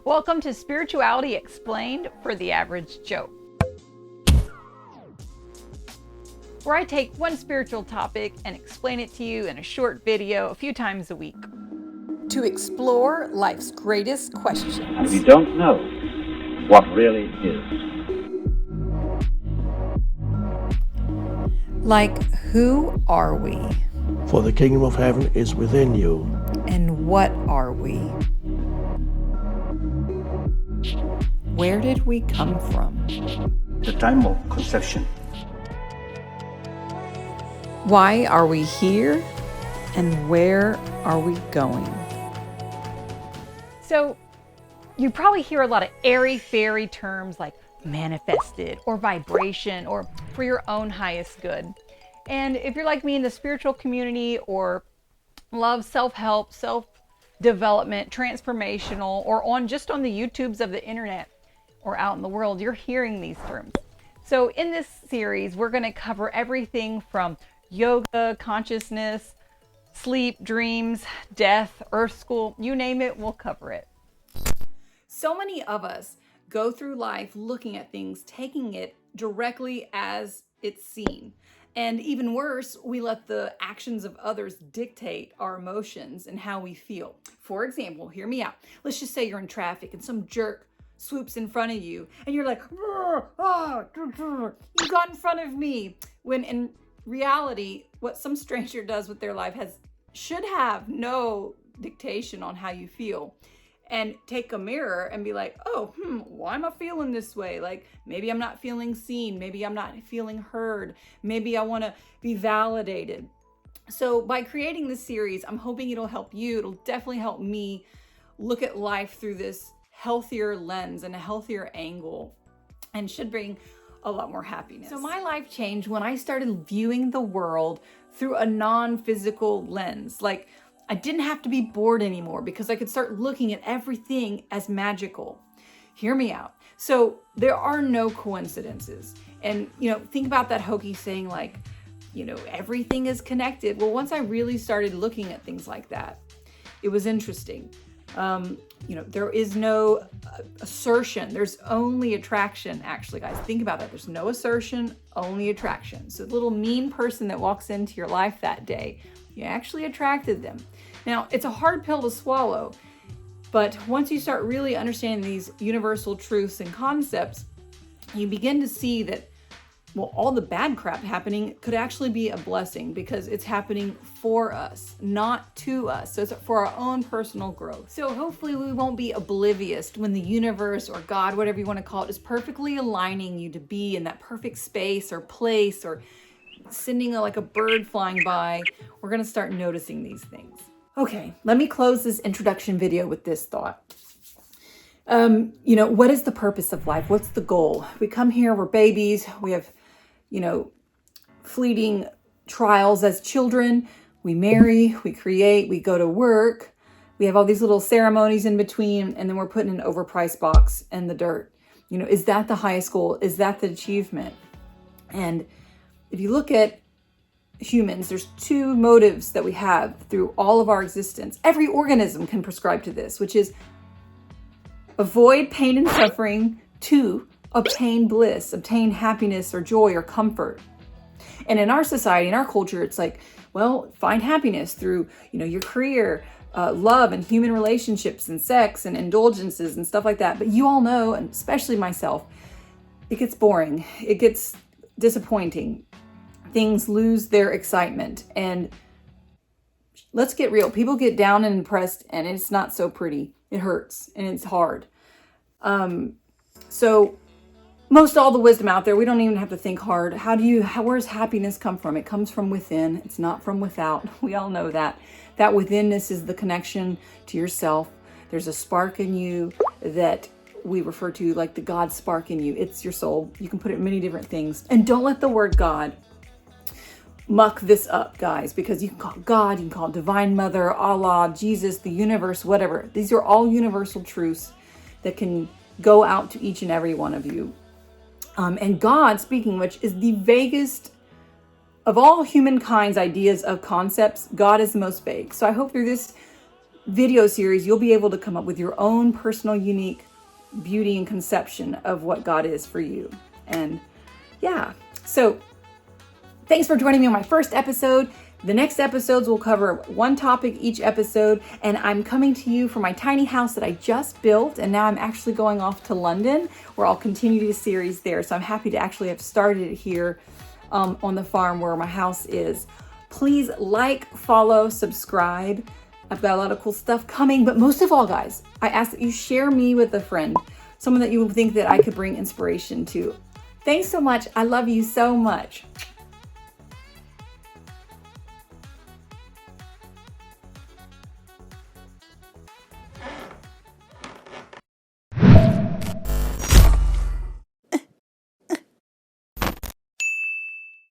Welcome to Spirituality Explained for the Average Joe, where I take one spiritual topic and explain it to you in a short video a few times a week to explore life's greatest questions. And we don't know what really is. Like, who are we? For the kingdom of heaven is within you. And what are we? Where did we come from? The time of conception. Why are we here? And where are we going? So, you probably hear a lot of airy-fairy terms like manifested or vibration or for your own highest good. And if you're like me in the spiritual community or love self-help, self-development, transformational, or on the YouTubes of the internet or out in the world, you're hearing these terms. So in this series, we're going to cover everything from yoga, consciousness, sleep, dreams, death, earth school, you name it, we'll cover it. So many of us go through life looking at things, taking it directly as it's seen. And even worse, we let the actions of others dictate our emotions and how we feel. For example, hear me out. Let's just say you're in traffic and some jerk swoops in front of you and you're like, you got in front of me. When in reality, what some stranger does with their life should have no dictation on how you feel. And take a mirror and be like, why am I feeling this way? Like, maybe I'm not feeling seen. Maybe I'm not feeling heard. Maybe I want to be validated. So by creating this series, I'm hoping it'll help you. It'll definitely help me look at life through this healthier lens and a healthier angle, and should bring a lot more happiness. So my life changed when I started viewing the world through a non-physical lens. Like, I didn't have to be bored anymore because I could start looking at everything as magical. Hear me out. So there are no coincidences. And, think about that hokey saying like, everything is connected. Well, once I really started looking at things like that, it was interesting. There is no assertion. There's only attraction, actually, guys. Think about that. There's no assertion, only attraction. So the little mean person that walks into your life that day, you actually attracted them. Now, it's a hard pill to swallow, but once you start really understanding these universal truths and concepts, you begin to see that, all the bad crap happening could actually be a blessing because it's happening for us, not to us. So it's for our own personal growth. So hopefully we won't be oblivious when the universe or God, whatever you want to call it, is perfectly aligning you to be in that perfect space or place, or sending like a bird flying by. We're going to start noticing these things. Okay, let me close this introduction video with this thought. What is the purpose of life? What's the goal? We come here, we're babies, we have, fleeting trials as children. We marry, we create, we go to work. We have all these little ceremonies in between, and then we're put in an overpriced box in the dirt. Is that the highest goal? Is that the achievement? And if you look at humans, there's two motives that we have through all of our existence. Every organism can prescribe to this, which is avoid pain and suffering, to obtain bliss, obtain happiness or joy or comfort. And in our society, in our culture, it's like, find happiness through, your career, love and human relationships and sex and indulgences and stuff like that. But you all know, and especially myself, it gets boring. It gets disappointing. Things lose their excitement. And let's get real. People get down and depressed, and it's not so pretty. It hurts and it's hard. So most all the wisdom out there, we don't even have to think hard. Where's happiness come from? It comes from within. It's not from without. We all know that. That withinness is the connection to yourself. There's a spark in you that we refer to like the God spark in you. It's your soul. You can put it in many different things. And don't let the word God muck this up, guys, because you can call it God, you can call it Divine Mother, Allah, Jesus, the universe, whatever. These are all universal truths that can go out to each and every one of you. And God, speaking which, is the vaguest of all humankind's ideas of concepts. God is the most vague. So I hope through this video series, you'll be able to come up with your own personal, unique beauty and conception of what God is for you. And yeah, so thanks for joining me on my first episode. The next episodes will cover one topic each episode, and I'm coming to you from my tiny house that I just built, and now I'm actually going off to London, where I'll continue the series there. So I'm happy to actually have started it here on the farm where my house is. Please like, follow, subscribe. I've got a lot of cool stuff coming, but most of all, guys, I ask that you share me with a friend, someone that you think that I could bring inspiration to. Thanks so much. I love you so much.